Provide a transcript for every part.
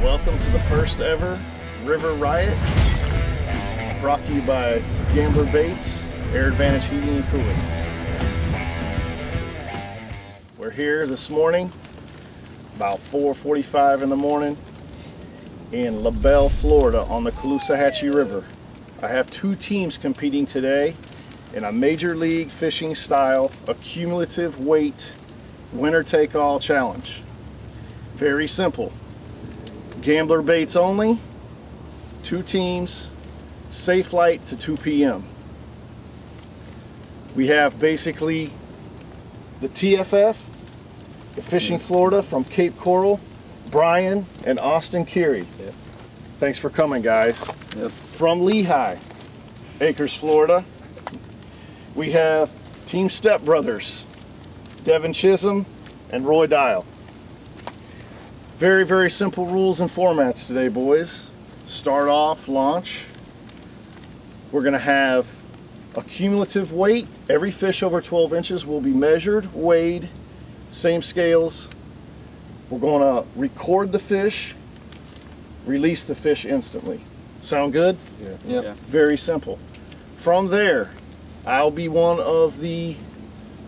Welcome to the first ever River Riot, brought to you by Gambler Baits, Air Advantage Heating and Cooling. We're here this morning, about 4:45 in the morning, in LaBelle, Florida, on the Caloosahatche River. I have two teams competing today in a major league fishing style accumulative weight winner take all challenge. Very simple. Gambler baits only, two teams, safe light to 2 p.m. We have basically the TFF, the Fishing Florida from Cape Coral, Brian and Austin Keary. Yep. Thanks for coming, guys. Yep. From Lehigh, Acres, Florida, we have TeamStepBrothers, Devin Chisholm and Roy Dial. Very, very simple rules and formats today, boys. Start off, launch. We're going to have a cumulative weight. Every fish over 12 inches will be measured, weighed, same scales. We're going to record the fish, release the fish instantly. Sound good? Yeah. Yep. Yeah. Very simple. From there, I'll be one of the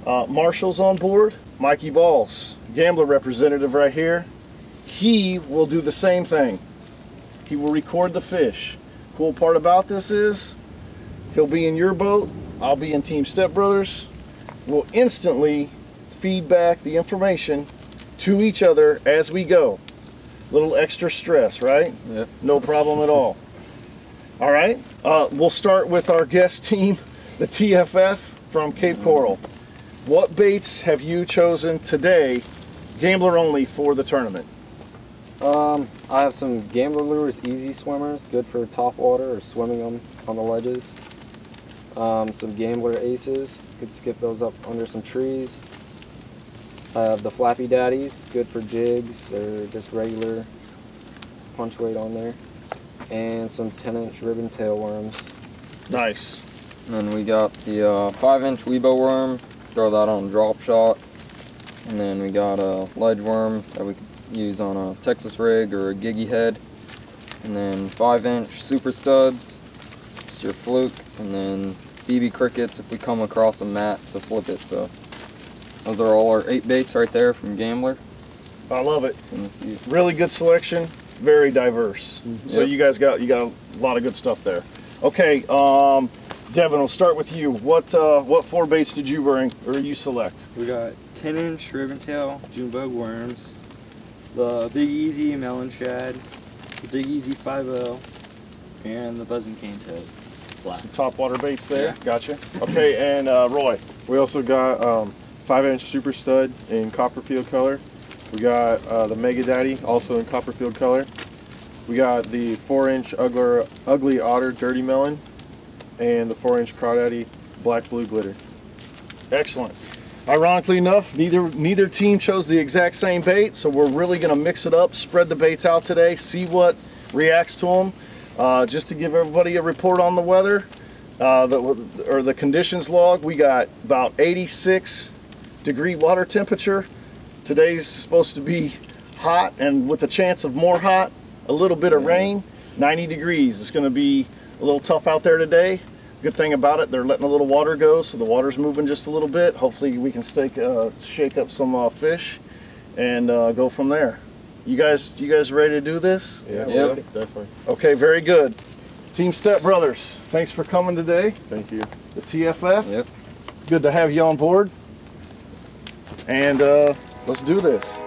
marshals on board. Mikey Balls, gambler representative right here. He will do the same thing. He will record the fish. Cool part about this is he'll be in your boat, I'll be in TeamStepBrothers. We'll instantly feed back the information to each other as we go. Little extra stress, right? Yep. No problem at all. All right, we'll start with our guest team, the TFF from Cape Coral. What baits have you chosen today, gambler only, for the tournament? I have some gambler lures, easy swimmers, good for top water or swimming on the ledges. Some gambler aces, could skip those up under some trees. I have the Flappy Daddies, good for jigs or just regular punch weight on there. And some 10-inch ribbon tailworms. Nice. And then we got the 5-inch Weibo worm, throw that on a drop shot. And then we got a ledge worm that we could use on a Texas rig or a Giggy head. And then 5-inch super studs, just your fluke. And then BB crickets if we come across a mat to flip it. So those are all our 8 baits right there from Gambler. I love it. See. Really good selection, very diverse. So Yep. you guys got a lot of good stuff there. Okay, Devin, we'll start with you. What 4 baits did you bring or you select? We got 10-inch ribbon tail June bug worms, the Big Easy melon shad, the Big Easy 5.0, and the buzzing cane toad. Black. Some top water baits there. Yeah. Gotcha. Okay, and Roy. We also got 5-inch super stud in Copperfield color. We got the Mega Daddy also in Copperfield color. We got the 4-inch Ugly Otter Dirty Melon and the 4-inch Crawdaddy Black Blue Glitter. Excellent. Ironically enough, neither team chose the exact same bait, so we're really going to mix it up, spread the baits out today, see what reacts to them. Just to give everybody a report on the weather, the conditions log, we got about 86-degree water temperature. Today's supposed to be hot, and with a chance of more hot, a little bit of rain, 90 degrees. It's going to be a little tough out there today. Good thing about it, they're letting a little water go, so the water's moving just a little bit. Hopefully we can shake up some fish and go from there. You guys ready to do this? Yeah, Yep. ready? Definitely. Okay, very good. TeamStepBrothers, thanks for coming today. Thank you. The TFF. Yep. Good to have you on board. And let's do this.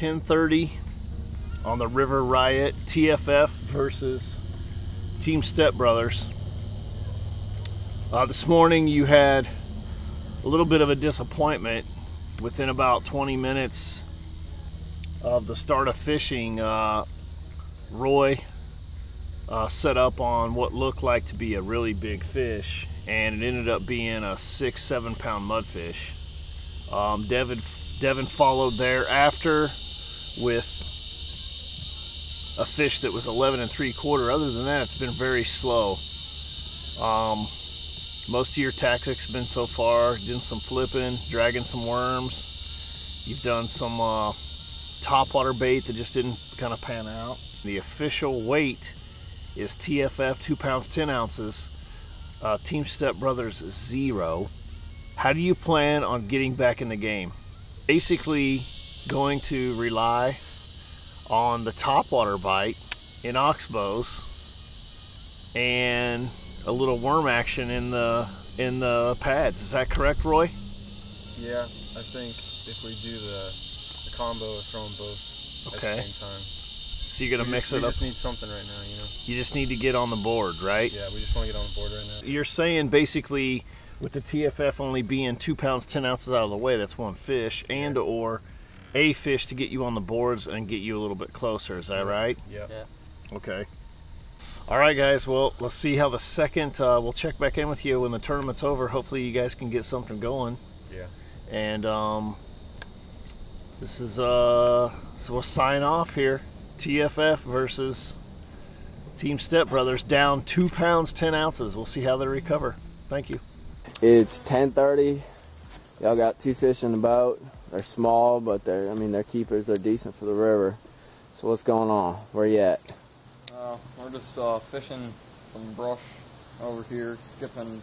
10:30 on the River Riot, TFF versus TeamStepBrothers. This morning you had a little bit of a disappointment. Within about 20 minutes of the start of fishing, Roy set up on what looked like to be a really big fish, and it ended up being a 6-7 pound mudfish. Devin followed thereafter with a fish that was 11 3/4. Other than that, it's been very slow. Most of your tactics have been so far doing some flipping, dragging some worms. You've done some topwater bait that just didn't kind of pan out. The official weight is TFF 2 pounds 10 ounces, TeamStepBrothers 0. How do you plan on getting back in the game? Basically going to rely on the topwater bite in oxbows and a little worm action in the pads. Is that correct, Roy? Yeah, I think if we do the combo of throwing both at the same time. So you're gonna mix it up. We just need something right now, you know. You just need to get on the board, right? Yeah, we just want to get on the board right now. You're saying basically with the TFF only being 2 pounds 10 ounces out of the way, that's one fish, and or a fish to get you on the boards and get you a little bit closer. Is that right? Yeah. Okay. All right, guys. Well, let's see how the second. We'll check back in with you when the tournament's over. Hopefully, you guys can get something going. Yeah. And this is so we'll sign off here. TFF versus TeamStepBrothers, down 2 pounds 10 ounces. We'll see how they recover. Thank you. It's 10:30. Y'all got 2 fish in the boat. They're small, but they're keepers. They're decent for the river. So what's going on? Where you at? We're just fishing some brush over here, skipping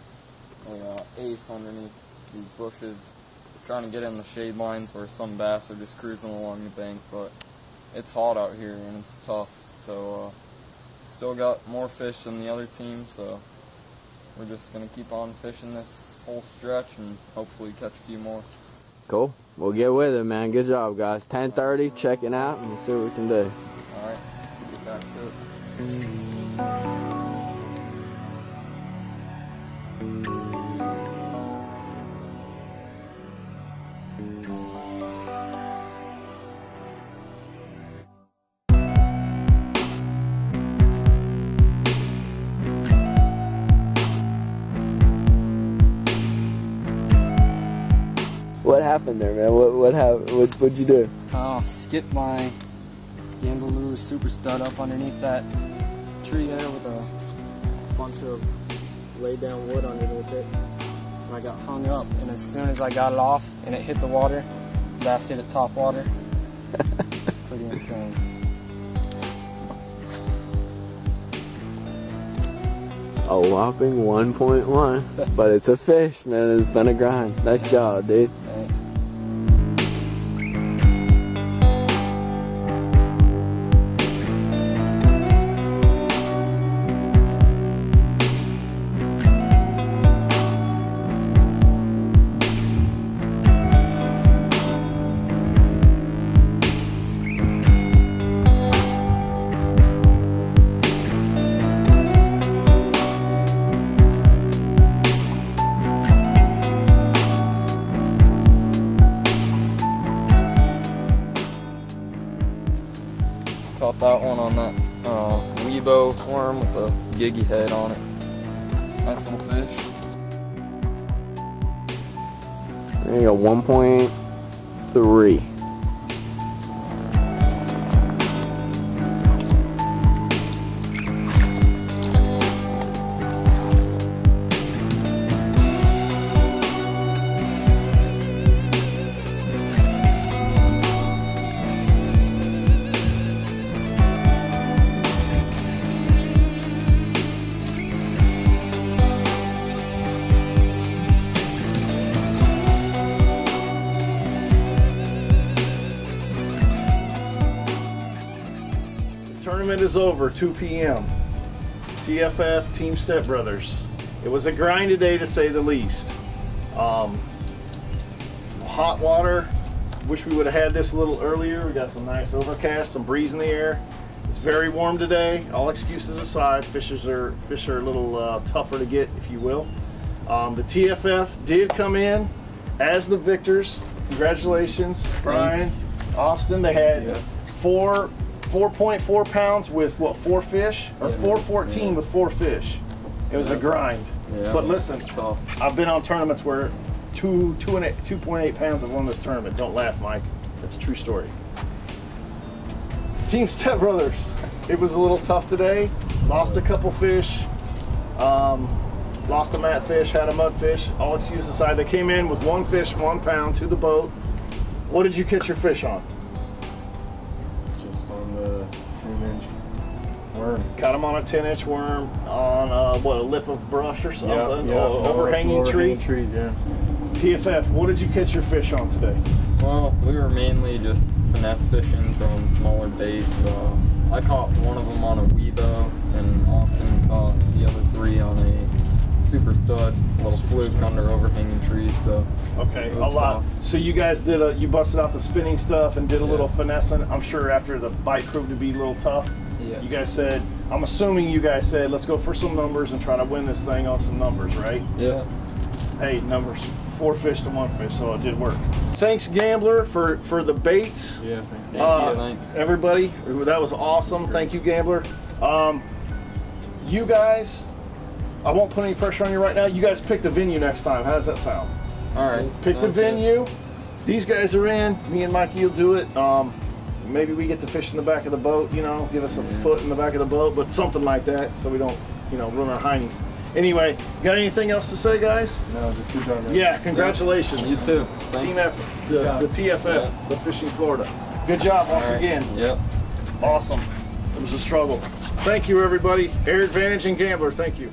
a ace underneath these bushes, trying to get in the shade lines where some bass are just cruising along the bank, but it's hot out here and it's tough. So still got more fish than the other team, so we're just going to keep on fishing this whole stretch and hopefully catch a few more. Cool. We'll get with it, man. Good job, guys. 10:30, checking out, and we'll see what we can do. All right, get back to it. What happened there, man? What happened? What'd you do? Skipped my Gambler Lure Super Stud up underneath that tree there with a bunch of laid down wood underneath it. And I got hung up, and as soon as I got it off and it hit the water, bass hit it top water. Pretty insane. A whopping 1.1, but it's a fish, man. It's been a grind. Nice job, dude. Thanks. Caught that one on that Weibo worm with the giggy head on it. Nice little fish. There you go, 1.3. Tournament is over, 2 p.m. TFF, TeamStepBrothers. It was a grind today, to say the least. Hot water, Wish we would have had this a little earlier. We got some nice overcast, some breeze in the air. It's very warm today. All excuses aside, fish are a little tougher to get, if you will. The TFF did come in as the victors. Congratulations, Brian, Thanks. Austin. They had Yeah. 4.4 pounds with what, 4 fish, or 4.14 with 4 fish. It was a grind. Yeah, But listen, it's tough. I've been on tournaments where 2.8 pounds have won this tournament. Don't laugh, Mike. That's a true story. Team TeamStepBrothers. It was a little tough today. Lost a couple fish. Lost a mat fish, had a mud fish. All excuses aside, they came in with 1 fish, 1 pound to the boat. What did you catch your fish on? Just on the 10-inch worm. Caught them on a 10-inch worm on what, a lip of brush or something? Yeah, Overhanging tree. Trees, yeah. TFF, what did you catch your fish on today? Well, we were mainly just finesse fishing, throwing smaller baits. I caught one of them on a Weibo, and Austin caught the other 3 on a super stud, a little fluke under overhanging trees. So Okay, it a was lot. tough. So you guys did you busted out the spinning stuff and did a little finessing. I'm sure after the bite proved to be a little tough, Yeah. you guys said, I'm assuming you guys said, let's go for some numbers and try to win this thing on some numbers, right? Yeah. Hey, numbers, 4 fish to 1 fish, so it did work. Thanks, Gambler, for the baits. Yeah, thank you. Thanks. Everybody, that was awesome. Thank you, Gambler. You guys, I won't put any pressure on you right now. You guys pick the venue next time. How does that sound? All right. Pick the sounds good. venue. These guys are in. Me and Mikey will do it. Maybe we get to fish in the back of the boat, you know, give us a foot in the back of the boat, but something like that so we don't, you know, ruin our heinies. Anyway, got anything else to say, guys? No, just good job, man. Yeah, congratulations. You too. Thanks. Team F, the TFF, Yeah. the Fishing Florida. Good job once All right. again. Yep. Awesome. It was a struggle. Thank you, everybody. Air Advantage and Gambler, thank you.